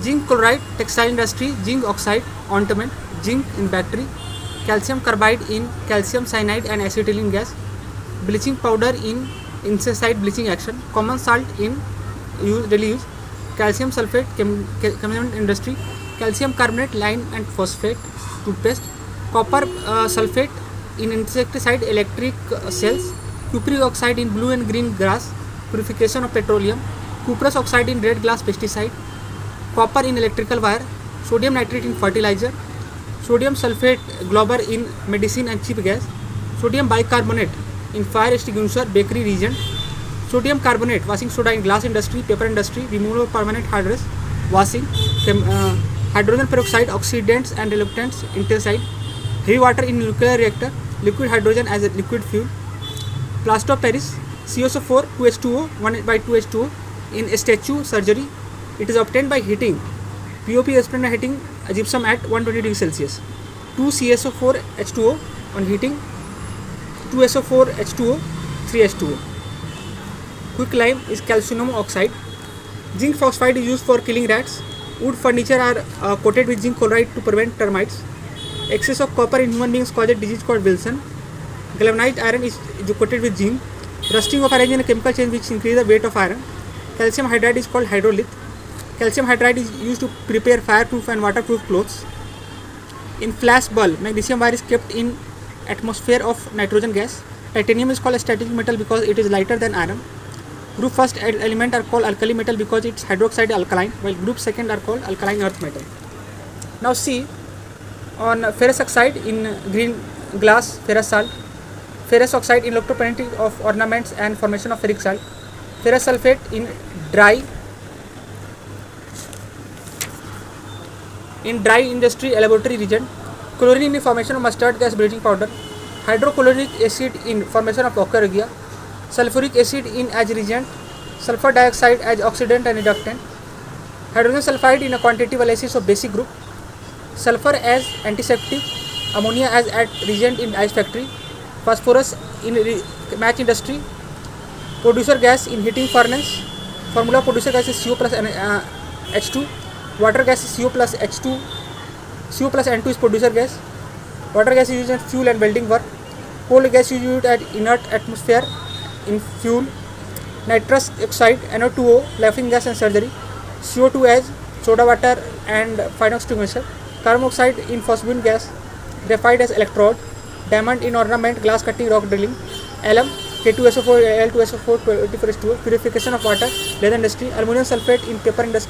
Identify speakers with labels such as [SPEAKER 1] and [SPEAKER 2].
[SPEAKER 1] zinc chloride, textile industry, zinc oxide, ointment, zinc in battery, calcium carbide in calcium cyanide and acetylene gas, bleaching powder in insecticide bleaching action, common salt in daily use, calcium sulfate, chemical industry, calcium carbonate, lime and phosphate, toothpaste, copper sulfate in insecticide electric cells, cupric oxide in blue and green grass, purification of petroleum, cuprous oxide in red glass pesticide, copper in electrical wire, sodium nitrate in fertilizer, sodium sulfate glauber in medicine and cheap gas, sodium bicarbonate in fire extinguisher bakery reagent, sodium carbonate washing soda in glass industry, paper industry, removal of permanent hardness, washing, hydrogen peroxide oxidants and reluctants insecticide, heavy water in nuclear reactor, liquid hydrogen as a liquid fuel, plaster of Paris, CSO4 2H2O 1/2H2O in statue surgery. It is obtained by heating POP aspirin by heating gypsum at 120 degrees Celsius. 2 CSO4 H2O on heating, 2 SO4 H2O 3 H2O. Quick lime is calcium oxide. Zinc phosphide is used for killing rats. Wood furniture are coated with zinc chloride to prevent termites. Excess of copper in human beings causes a disease called Wilson. Galvanized iron is coated with zinc. Rusting of iron is a chemical change which increases the weight of iron. Calcium hydride is called hydrolith. Calcium hydride is used to prepare fireproof and waterproof clothes. In flash bulb, magnesium wire is kept in atmosphere of nitrogen gas. Titanium is called a strategic metal because it is lighter than iron. Group first element are called alkali metal because its hydroxide alkaline, while group second are called alkaline earth metal. Now see on ferrous oxide in green glass, ferrous salt, ferrous oxide in electroplating of ornaments and formation of ferric salt, ferrous sulfate in dry industry laboratory reagent, chlorine in formation of mustard gas bleaching powder, hydrochloric acid in formation of ochre regia, sulfuric acid in as reagent, sulfur dioxide as oxidant and reductant, hydrogen sulfide in a quantitative analysis of basic group, sulfur as antiseptic, ammonia as at reagent in ice factory, phosphorus in match industry, producer gas in heating furnace. Formula of producer gas is CO plus H2, water gas is CO plus H2, CO plus N2 is producer gas, water gas is used in fuel and welding work, coal gas is used at inert atmosphere in fuel, nitrous oxide NO2O laughing gas and surgery, CO2 as soda water and fire extinguisher, carbon monoxide in phosphine gas, graphite as electrode, diamond in ornament, glass cutting, rock drilling, alum, K2SO4, L2SO4, 24H2O, purification of water, leather industry, aluminum sulfate in paper industry.